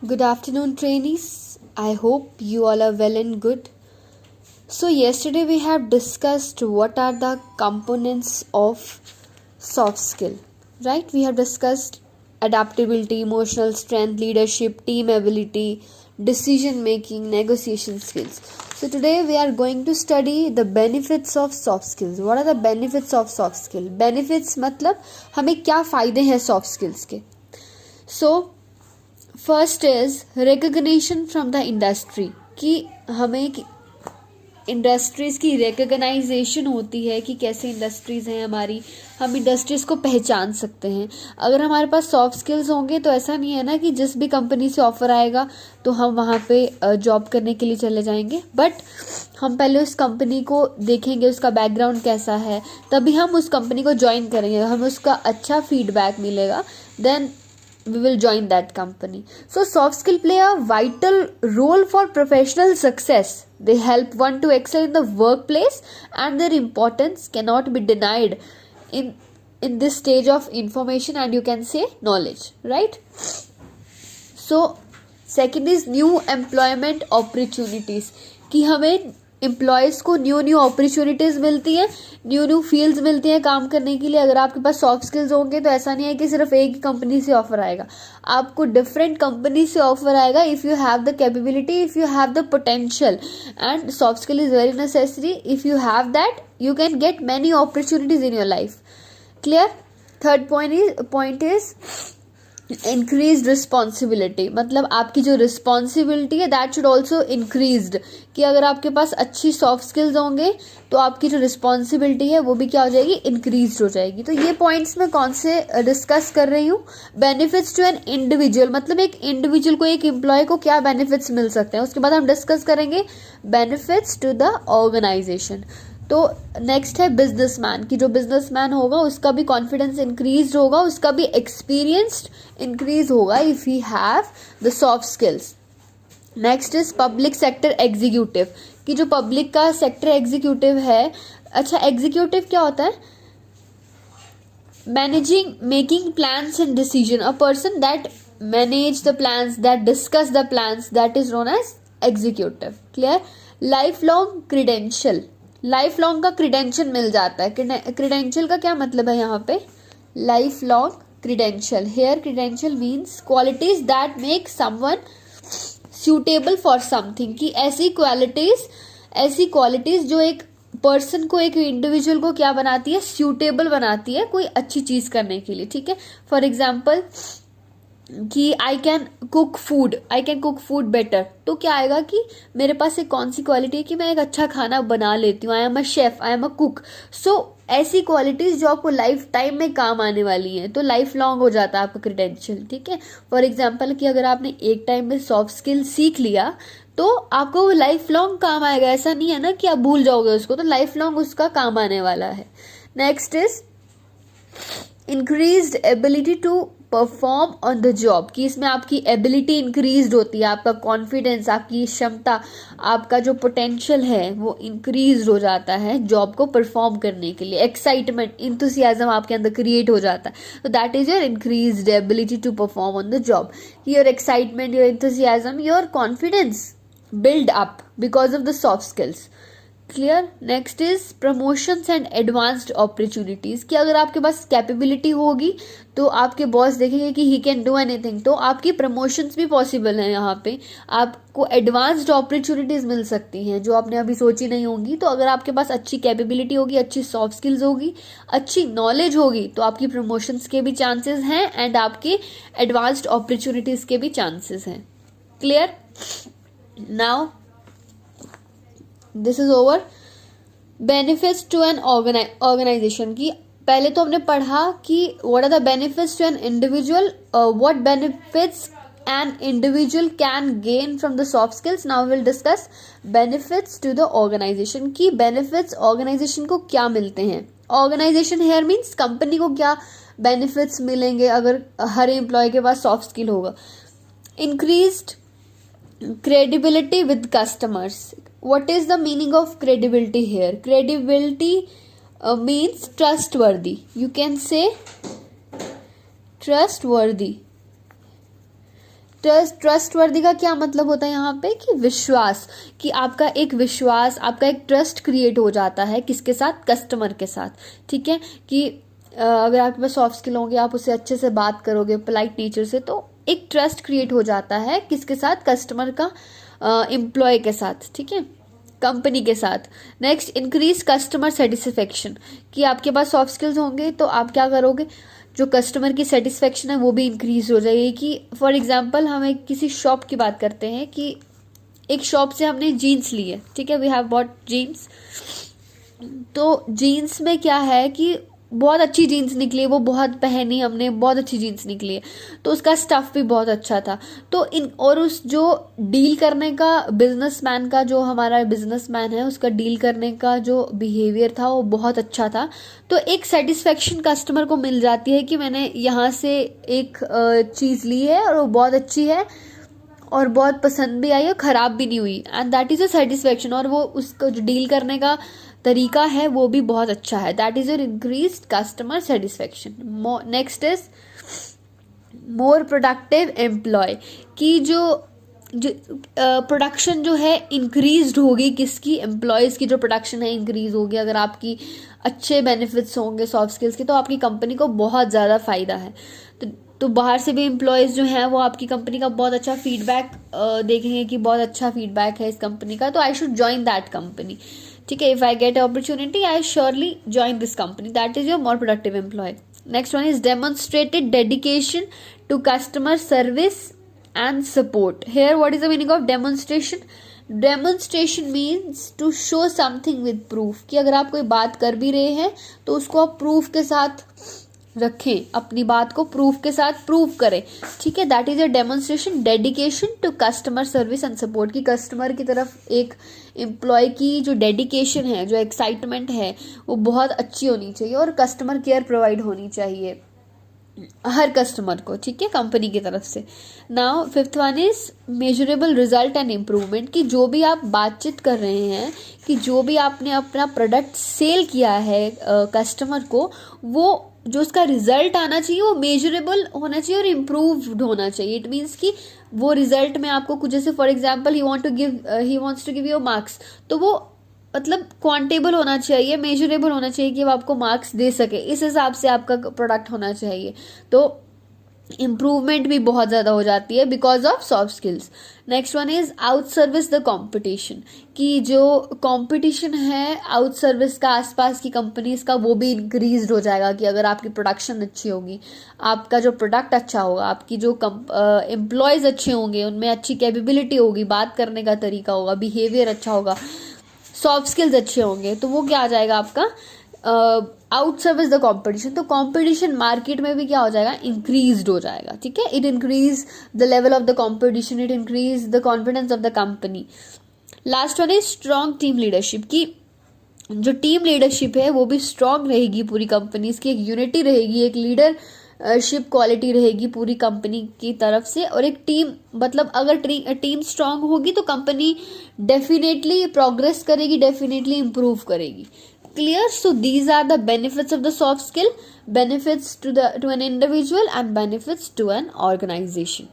Good afternoon, trainees. I hope you all are well and good. So, yesterday we have discussed what are the components of soft skill, right? We have discussed adaptability, emotional strength, leadership, team ability, decision making, negotiation skills. So, today we are going to study the benefits of soft skills. What are the benefits of soft skill? Benefits मतलब हमें क्या फ़ायदे हैं soft skills के? So, first is recognition from the industry कि हमें industries की recognisation होती है कि कैसे इंडस्ट्रीज़ हैं हमारी, हम इंडस्ट्रीज़ को पहचान सकते हैं. अगर हमारे पास सॉफ्ट स्किल्स होंगे तो ऐसा नहीं है ना कि जिस भी कंपनी से ऑफ़र आएगा तो हम वहाँ पे जॉब करने के लिए चले जाएंगे, बट हम पहले उस कंपनी को देखेंगे, उसका बैकग्राउंड कैसा है, तभी हम उस कंपनी को ज्वाइन करेंगे. हमें उसका अच्छा फीडबैक मिलेगा, then we will join that company. So soft skill play a vital role for professional success. They help one to excel in the workplace, and their importance cannot be denied in this stage of information and you can say knowledge, right? So second is new employment opportunities कि हमें employees को new opportunities मिलती हैं, new fields मिलती हैं काम करने के लिए. अगर आपके पास सॉफ्ट स्किल्स होंगे तो ऐसा नहीं है कि सिर्फ एक ही कंपनी से ऑफर आएगा, आपको डिफरेंट कंपनी से ऑफर आएगा if you have the capability, if you have the potential, and soft skill is very necessary. If you have that you can get many opportunities in your life. Clear. Third point is increase responsibility, मतलब आपकी जो responsibility है that should also increased, कि अगर आपके पास अच्छी soft skills होंगे तो आपकी जो रिस्पॉन्सिबिलिटी है वो भी क्या हो जाएगी, इंक्रीज हो जाएगी. तो ये पॉइंट्स मैं कौन से डिस्कस कर रही हूँ. बेनिफिट्स टू एन इंडिविजुअल, मतलब एक इंडिविजुअल को, एक एम्प्लॉय को क्या बेनिफिट्स मिल सकते हैं. उसके बाद हम डिस्कस करेंगे बेनिफिट्स टू द ऑर्गेनाइजेशन. तो नेक्स्ट है बिजनेसमैन, कि जो बिजनेसमैन होगा उसका भी कॉन्फिडेंस इंक्रीज होगा, उसका भी एक्सपीरियंस इंक्रीज होगा if he have the soft skills. Next is public sector executive, कि जो पब्लिक का सेक्टर एग्जीक्यूटिव है. अच्छा, एग्जीक्यूटिव क्या होता है? Managing, making plans and decision. A person that manage the plans, that discuss the plans, that is known as executive. Clear. Life long credential, life long का credential मिल जाता है. क्रीडेंशियल का क्या मतलब है यहाँ पे? Life long credential. Here credential means qualities that make someone suitable for something, कि ऐसी क्वालिटीज जो एक पर्सन को, एक इंडिविजुअल को क्या बनाती है, सूटेबल बनाती है कोई अच्छी चीज करने के लिए. ठीक है. फॉर एग्जाम्पल कि I can cook food better, तो क्या आएगा कि मेरे पास एक कौन सी क्वालिटी है कि मैं एक अच्छा खाना बना लेती हूँ. I am a chef, I am a cook. So ऐसी क्वालिटीज जो आपको लाइफ टाइम में काम आने वाली हैं, तो लाइफ लॉन्ग हो जाता है आपका क्रेडेंशियल. ठीक है. फॉर एग्जाम्पल कि अगर आपने एक टाइम में सॉफ्ट स्किल सीख लिया तो आपको वो लाइफ लॉन्ग काम आएगा. ऐसा नहीं है ना कि आप भूल जाओगे उसको, तो लाइफ लॉन्ग उसका काम आने वाला है. Next is increased ability to perform on the job, कि इसमें आपकी एबिलिटी इंक्रीज होती है, आपका कॉन्फिडेंस, आपकी क्षमता, आपका जो पोटेंशियल है वो इंक्रीज हो जाता है जॉब को परफॉर्म करने के लिए. एक्साइटमेंट, इंथुसियाज्म आपके अंदर क्रिएट हो जाता है. तो that is your increased ability to perform on the job. Your excitement, your enthusiasm, your confidence build up because of the soft skills. Clear. Next is promotions and advanced opportunities, कि अगर आपके पास capability होगी तो आपके boss देखेंगे कि he can do anything, तो आपकी प्रमोशंस भी पॉसिबल है. यहाँ पे आपको एडवांस्ड अपॉर्चुनिटीज मिल सकती हैं जो आपने अभी सोची नहीं होंगी. तो अगर आपके पास अच्छी कैपेबिलिटी होगी, अच्छी सॉफ्ट स्किल्स होगी, अच्छी नॉलेज होगी, तो आपकी प्रमोशंस के भी चांसेस हैं एंड आपके एडवांस्ड अपॉर्चुनिटीज के भी चांसेस हैं. Clear. Now this is over. Benefits to an organisation, की पहले तो हमने पढ़ा कि what are the benefits to an individual, what benefits an individual can gain from the soft skills. Now will discuss benefits to the organisation, की benefits organisation को क्या मिलते हैं. ऑर्गेनाइजेशन हेयर मीन्स कंपनी को क्या बेनिफिट्स मिलेंगे अगर हर employ के पास सॉफ्ट स्किल होगा. Increased credibility with customers. What is the meaning of credibility here? Credibility means trustworthy. You can say trustworthy. Trustworthy का क्या मतलब होता है यहाँ पे कि विश्वास, कि आपका एक विश्वास, आपका एक ट्रस्ट क्रिएट हो जाता है किसके साथ, कस्टमर के साथ, ठीक है। कि अगर आपके पास सॉफ्ट स्किल होंगे, आप उससे अच्छे से बात करोगे पोलाइट नेचर से, तो एक ट्रस्ट क्रिएट हो जाता है किसके साथ, कस्टमर का, एम्प्लॉय के साथ, ठीक है, कंपनी के साथ। नेक्स्ट, इंक्रीज कस्टमर सेटिस्फेक्शन, कि आपके पास सॉफ्ट स्किल्स होंगे तो आप क्या करोगे, जो कस्टमर की सेटिस्फेक्शन है वो भी इंक्रीज हो जाएगी। कि फॉर एग्जांपल हम एक किसी शॉप की बात करते हैं कि एक शॉप से हमने जीन्स ली है, ठीक है, वी हैव बॉट जीन्स। तो जीन्स में क्या है कि बहुत अच्छी जीन्स निकली, वो बहुत पहनी हमने, बहुत अच्छी जीन्स निकली है, तो उसका स्टफ भी बहुत अच्छा था। तो और उस जो डील करने का बिजनेसमैन का, जो हमारा बिजनेसमैन है, उसका डील करने का जो बिहेवियर था वो बहुत अच्छा था। तो एक सेटिस्फेक्शन कस्टमर को मिल जाती है कि मैंने यहाँ से एक चीज़ ली है और वो बहुत अच्छी है और बहुत पसंद भी आई और ख़राब भी नहीं हुई, and that is a satisfaction. और वो उसको जो डील करने का तरीका है वो भी बहुत अच्छा है, that is your increase customer satisfaction. Next is more productive employ, की जो प्रोडक्शन जो है इंक्रीज होगी, किसकी, एम्प्लॉयज़ की जो प्रोडक्शन है इंक्रीज होगी। अगर आपकी अच्छे बेनिफिट्स होंगे सॉफ्ट स्किल्स के, तो आपकी कंपनी को बहुत ज़्यादा फ़ायदा है। तो बाहर से भी एम्प्लॉयज़ जो हैं वो आपकी कंपनी का बहुत अच्छा फीडबैक देखेंगे कि बहुत अच्छा फीडबैक है इस कंपनी का, तो I should join that company, ठीक है। If I get opportunity I surely join this company, that is your more productive employ. Next one is demonstrated dedication to customer service and support. Here what is the meaning of demonstration? Demonstration means to show something with proof, कि अगर आप कोई बात कर भी रहे हैं तो उसको आप प्रूफ के साथ रखें, अपनी बात को प्रूफ के साथ प्रूव करें, ठीक है। That is a demonstration, dedication to customer service and support, की कस्टमर की तरफ एक एम्प्लॉय की जो डेडिकेशन है, जो एक्साइटमेंट है, वो बहुत अच्छी होनी चाहिए और कस्टमर केयर प्रोवाइड होनी चाहिए हर कस्टमर को, ठीक है, कंपनी की तरफ से। Now fifth one is measurable result and improvement, कि जो भी आप बातचीत कर रहे हैं, कि जो भी आपने अपना प्रोडक्ट सेल किया है कस्टमर को, वो जो उसका रिजल्ट आना चाहिए वो मेजरेबल होना चाहिए और इम्प्रूव्ड होना चाहिए। इट मीन्स कि वो रिजल्ट में आपको कुछ, जैसे for example he wants to give your marks, तो वो मतलब क्वांटेबल होना चाहिए, मेजरेबल होना चाहिए कि वो आपको मार्क्स दे सके, इस हिसाब से आपका प्रोडक्ट होना चाहिए। तो इम्प्रूवमेंट भी बहुत ज़्यादा हो जाती है because of soft skills. Next one is out service the competition, कि जो कॉम्पिटिशन है आउट सर्विस का आसपास की कंपनीज का, वो भी इंक्रीज हो जाएगा। कि अगर आपकी प्रोडक्शन अच्छी होगी, आपका जो प्रोडक्ट अच्छा होगा, आपकी जो एम्प्लॉयज़ अच्छे होंगे, उनमें अच्छी कैपेबिलिटी होगी, बात करने का तरीका होगा, बिहेवियर अच्छा होगा, सॉफ्ट स्किल्स अच्छे होंगे, तो वो क्या आ जाएगा आपका, आउट सर्विस द कॉम्पिटिशन। तो कॉम्पिटिशन मार्केट में भी क्या हो जाएगा, इंक्रीज हो जाएगा, ठीक है। It increase the level of the competition, it increase the confidence of the company. Last one is strong team leadership, की जो टीम लीडरशिप है वो भी स्ट्रॉन्ग रहेगी पूरी कंपनीज की, एक यूनिटी रहेगी, एक लीडरशिप क्वालिटी रहेगी पूरी कंपनी की तरफ से। और एक टीम, मतलब अगर टीम स्ट्रांग होगी तो कंपनी डेफिनेटली प्रोग्रेस करेगी, डेफिनेटली इंप्रूव करेगी। Clear? So these are the benefits of the soft skill, benefits to an individual and benefits to an organisation.